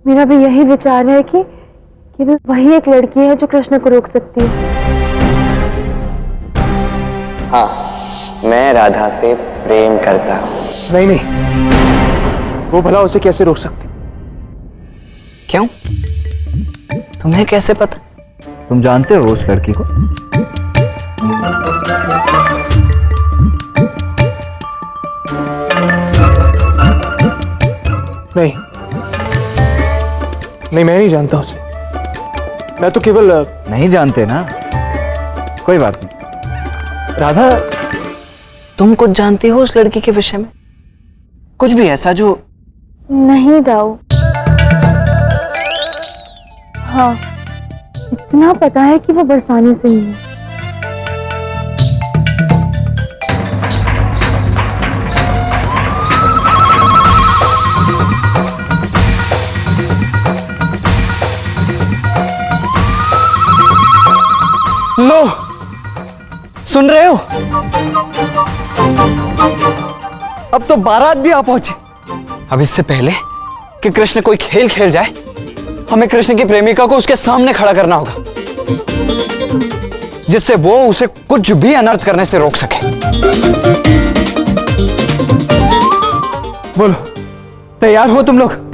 मेरा भी यही विचार है कि वही एक लड़की है जो कृष्ण को रोक सकती है। हाँ, मैं राधा से प्रेम करता हूँ। नहीं नहीं, वो भला उसे कैसे रोक सकती? क्यों? तुम्हें कैसे पता? तुम जानते हो उस लड़की को? नहीं नहीं, मैं नहीं जानता उसे। मैं तो केवल नहीं जानते ना, कोई बात नहीं। राधा, तुम कुछ जानती हो उस लड़की के विषय में? कुछ भी ऐसा जो? नहीं दाऊ, हाँ इतना पता है कि वो बरसाने से ही है। लो, सुन रहे हो? अब तो बारात भी आ पहुंची। अब इससे पहले कि कृष्ण कोई खेल खेल जाए, हमें कृष्ण की प्रेमिका को उसके सामने खड़ा करना होगा, जिससे वो उसे कुछ भी अनर्थ करने से रोक सके। बोलो, तैयार हो तुम लोग?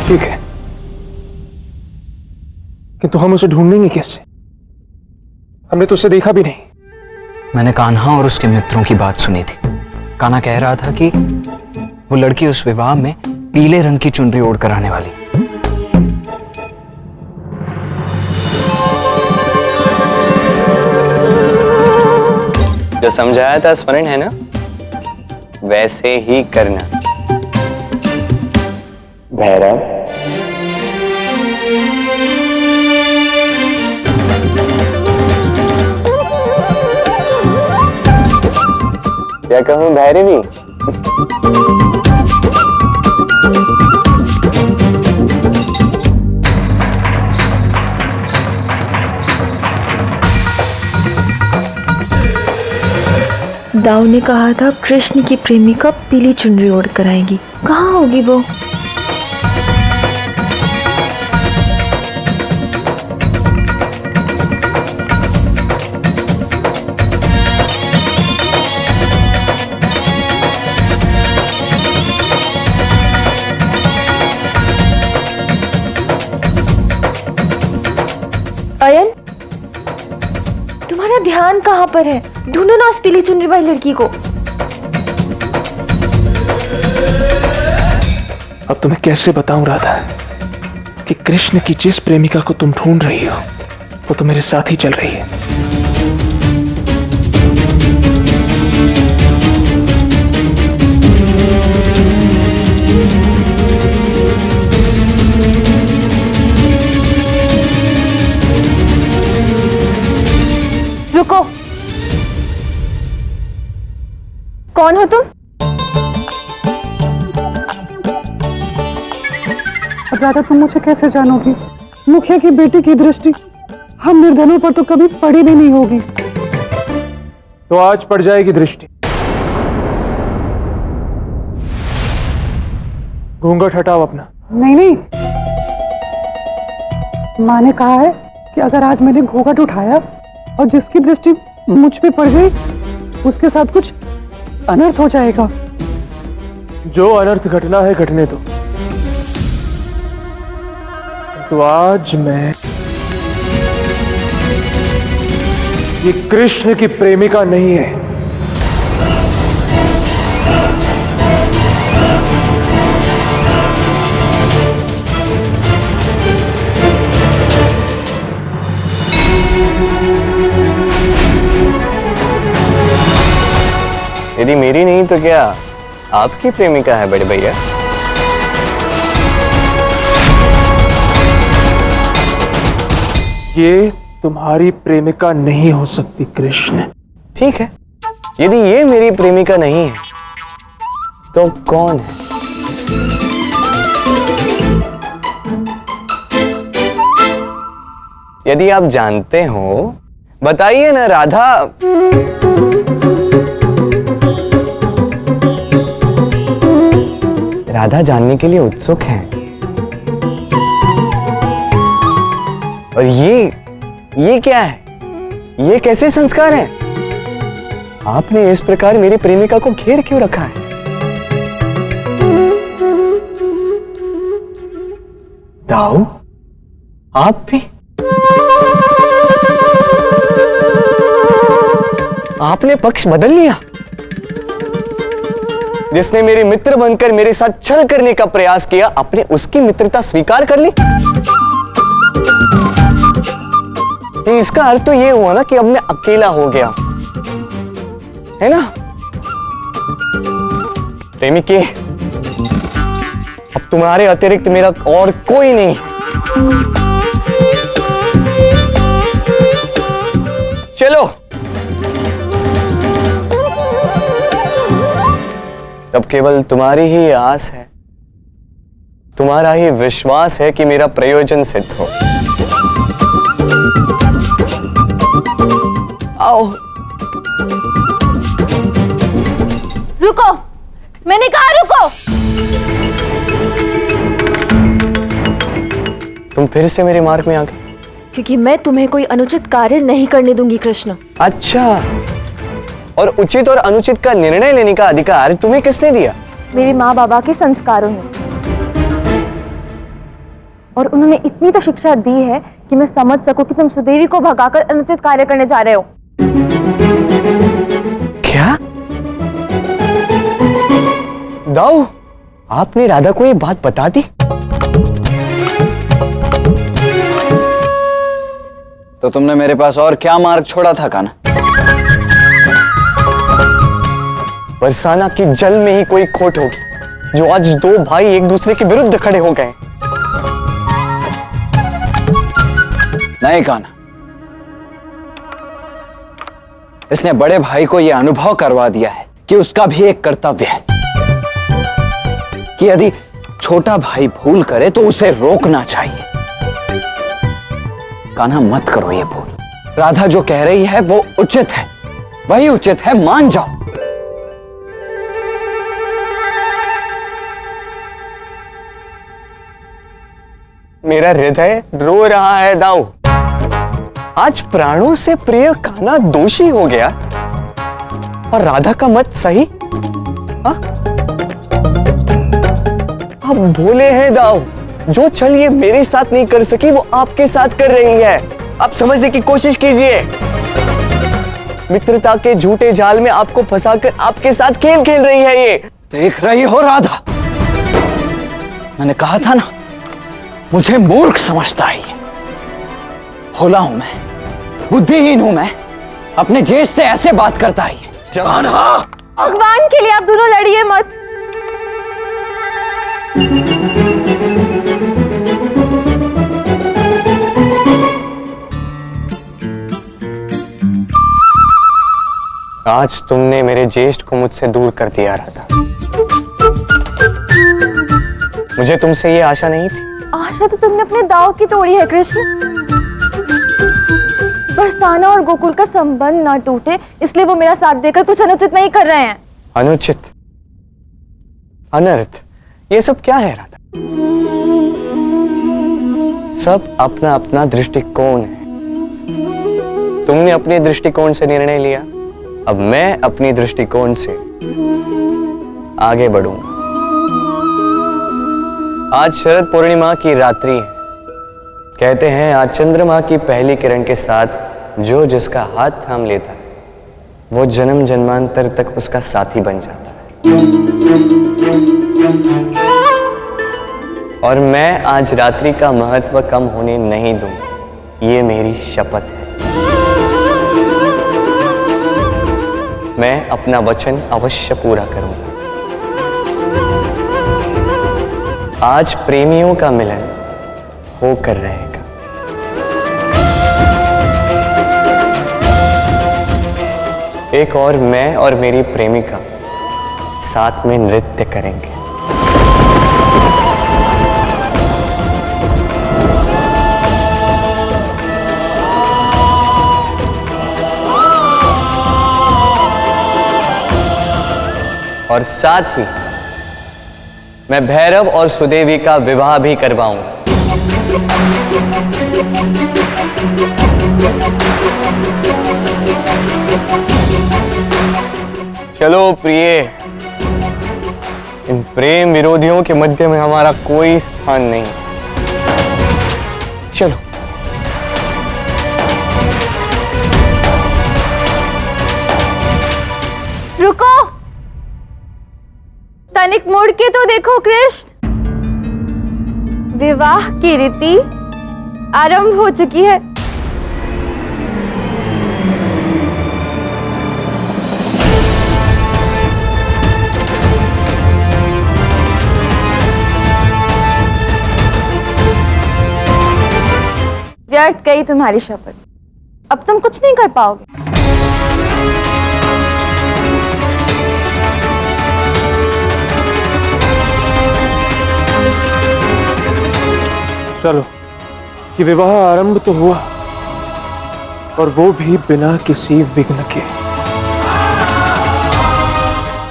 ठीक है, किंतु हम उसे ढूंढेंगे कैसे? हमने तो उसे देखा भी नहीं। मैंने कान्हा और उसके मित्रों की बात सुनी थी। कान्हा कह रहा था कि वो लड़की उस विवाह में पीले रंग की चुनरी ओढ़ कर आने वाली। जो समझाया था स्मरण है ना? वैसे ही करना। भैरव, क्या कहूं भैरवी? दाऊ ने कहा था कृष्ण की प्रेमिका पीली चुनरी ओढ़ कर आएगी। कहाँ होगी वो? अयन, तुम्हारा ध्यान कहाँ पर है? ढूंढो ना उस पीली चुनरी वाली लड़की को। अब तुम्हें कैसे बताऊं राधा कि कृष्ण की जिस प्रेमिका को तुम ढूंढ रही हो वो तो मेरे साथ ही चल रही है। रुको, कौन हो तुम? अब राधा, तुम मुझे कैसे जानोगी? मुखिया की बेटी की दृष्टि हम निर्धनों पर तो कभी पड़ी भी नहीं होगी। तो आज पड़ जाएगी दृष्टि। घूंघट हटाओ अपना। नहीं नहीं, माँ ने कहा है कि अगर आज मैंने घूंघट उठाया और जिसकी दृष्टि मुझ पे पड़ गई उसके साथ कुछ अनर्थ हो जाएगा। जो अनर्थ घटना है घटने दो। तो आज मैं ये कृष्ण की प्रेमिका नहीं है। यदि मेरी नहीं तो क्या आपकी प्रेमिका है बड़े भैया? ये तुम्हारी प्रेमिका नहीं हो सकती कृष्ण। ठीक है, यदि ये मेरी प्रेमिका नहीं है तो कौन है? यदि आप जानते हो बताइए ना राधा। राधा जानने के लिए उत्सुक है। और ये क्या है? ये कैसे संस्कार हैं? आपने इस प्रकार मेरी प्रेमिका को घेर क्यों रखा है? दाऊ, आप भी? आपने पक्ष बदल लिया। जिसने मेरे मित्र बनकर मेरे साथ छल करने का प्रयास किया, आपने उसकी मित्रता स्वीकार कर ली। इसका अर्थ तो यह हुआ ना कि अब मैं अकेला हो गया, है ना? प्रेमिके, अब तुम्हारे अतिरिक्त मेरा और कोई नहीं। चलो, तब केवल तुम्हारी ही आस है, तुम्हारा ही विश्वास है कि मेरा प्रयोजन सिद्ध हो। आओ। रुको, मैंने कहा रुको। तुम फिर से मेरे मार्ग में आ गए। क्योंकि मैं तुम्हें कोई अनुचित कार्य नहीं करने दूंगी कृष्ण। अच्छा, और उचित और अनुचित का निर्णय लेने का अधिकार तुम्हें किसने दिया? मेरे माँ बाबा के संस्कारों ने। और उन्होंने इतनी तो शिक्षा दी है कि मैं समझ सकूं कि तुम सुदेवी को भगाकर अनुचित कार्य करने जा रहे हो। क्या? दाऊ, आपने राधा को ये बात बता दी? तो तुमने मेरे पास और क्या मार्ग छोड़ा था कान्हा? बरसाना की जल में ही कोई खोट होगी जो आज दो भाई एक दूसरे के विरुद्ध खड़े हो गए। नहीं कान्हा, इसने बड़े भाई को यह अनुभव करवा दिया है कि उसका भी एक कर्तव्य है कि यदि छोटा भाई भूल करे तो उसे रोकना चाहिए। कान्हा, मत करो ये भूल। राधा जो कह रही है वो उचित है, वही उचित है, मान जाओ। मेरा हृदय रो रहा है दाऊ। आज प्राणों से प्रिय कान्हा दोषी हो गया और राधा का मत सही। हाँ? आप भोले हैं दाऊ। जो छल ये मेरे साथ नहीं कर सकी वो आपके साथ कर रही है। आप समझने की कोशिश कीजिए। मित्रता के झूठे जाल में आपको फंसाकर आपके साथ खेल खेल रही है ये। देख रही हो राधा, मैंने कहा था ना, मुझे मूर्ख समझता है ये। भोला हूं मैं, बुद्धिहीन हूं मैं, अपने जेठ से ऐसे बात करता है ये। भगवान के लिए आप दोनों लड़िए मत। आज तुमने मेरे ज्येष्ठ को मुझसे दूर कर दिया राधा। मुझे तुमसे ये आशा नहीं थी। आशा तो तुमने अपने दाव की तोड़ी है कृष्ण। बरसाना और गोकुल का संबंध ना टूटे इसलिए वो मेरा साथ देकर कुछ अनुचित नहीं कर रहे हैं। अनुचित, अनर्थ, ये सब क्या है राधा? सब अपना अपना दृष्टिकोण है। तुमने अपने दृष्टिकोण से निर्णय लिया, अब मैं अपनी दृष्टिकोण से आगे बढ़ूंगा। आज शरद पूर्णिमा की रात्रि है। कहते हैं आज चंद्रमा की पहली किरण के साथ जो जिसका हाथ थाम लेता है वो जन्म जन्मांतर तक उसका साथी बन जाता है। और मैं आज रात्रि का महत्व कम होने नहीं दूंगा, ये मेरी शपथ है। मैं अपना वचन अवश्य पूरा करूंगा। आज प्रेमियों का मिलन होकर रहेगा। एक और मैं और मेरी प्रेमिका साथ में नृत्य करेंगे। और साथ ही मैं भैरव और सुदेवी का विवाह भी करवाऊंगा। चलो प्रिय, इन प्रेम विरोधियों के मध्य में हमारा कोई स्थान नहीं। चलो। रुको, तनिक मुड़ के तो देखो कृष्ण, विवाह की रीति आरंभ हो चुकी है। व्यर्थ गई तुम्हारी शपथ, अब तुम कुछ नहीं कर पाओगे। चलो, ये विवाह आरंभ तो हुआ, और वो भी बिना किसी विघ्न के।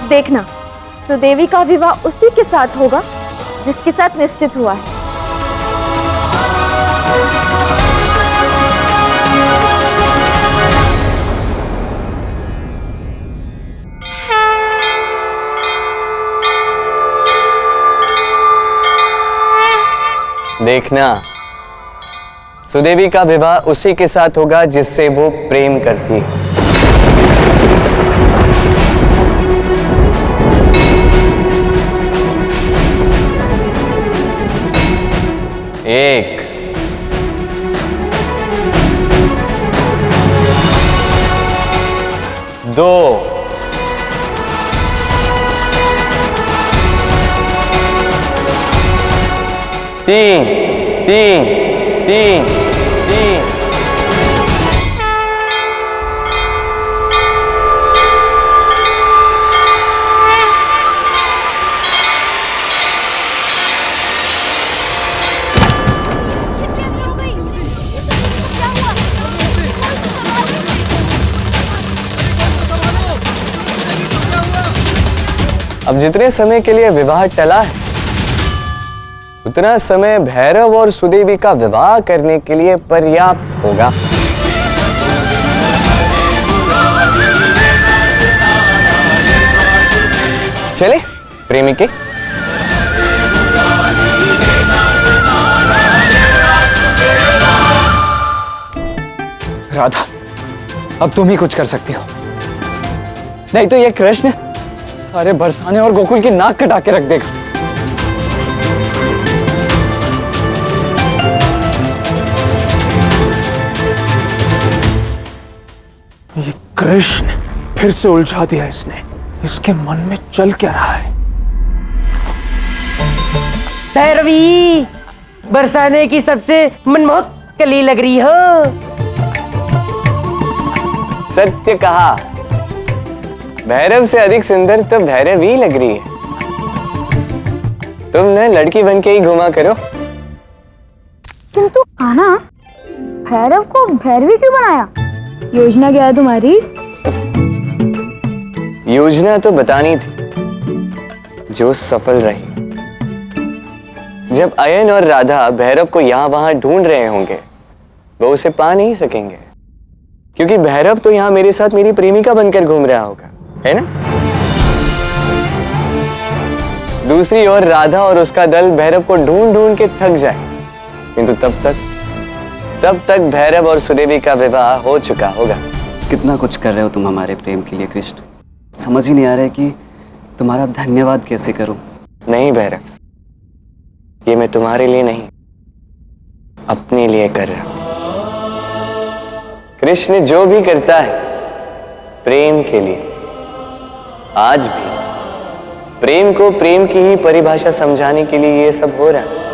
देखना, सुदेवी का विवाह उसी के साथ होगा जिसके साथ निश्चित हुआ है। देखना, सुदेवी का विवाह उसी के साथ होगा जिससे वो प्रेम करती है। एक, दो, तीन, तीन, तीन, तीन। अब जितने समय के लिए विवाह टला है, उतना समय भैरव और सुदेवी का विवाह करने के लिए पर्याप्त होगा। चले प्रेमी के। राधा, अब तुम ही कुछ कर सकती हो, नहीं तो ये कृष्ण सारे बरसाने और गोकुल की नाक कटा के रख देगा। ये कृष्ण फिर से उलझा दिया इसने। इसके मन में चल क्या रहा है? भैरवी, बरसाने की सबसे मनमोहक कली लग रही हो। सत्य कहा, भैरव से अधिक सुंदर तो भैरवी लग रही है। तुम न लड़की बन के ही घुमा करो। किंतु कान्हा, भैरव को भैरवी क्यों बनाया? योजना क्या है तुम्हारी? योजना तो बतानी थी, जो सफल रही। जब अयन और राधा भैरव को यहां वहां ढूंढ रहे होंगे, वो उसे पा नहीं सकेंगे, क्योंकि भैरव तो यहां मेरे साथ मेरी प्रेमिका बनकर घूम रहा होगा, है ना? दूसरी ओर राधा और उसका दल भैरव को ढूंढ ढूंढ के थक जाए, किंतु तब तक भैरव और सुदेवी का विवाह हो चुका होगा। कितना कुछ कर रहे हो तुम हमारे प्रेम के लिए कृष्ण, समझ ही नहीं आ रहा है कि तुम्हारा धन्यवाद कैसे करूं। नहीं भैरव, ये मैं तुम्हारे लिए नहीं, अपने लिए कर रहा हूं। कृष्ण जो भी करता है प्रेम के लिए, आज भी प्रेम को प्रेम की ही परिभाषा समझाने के लिए ये सब हो रहा है।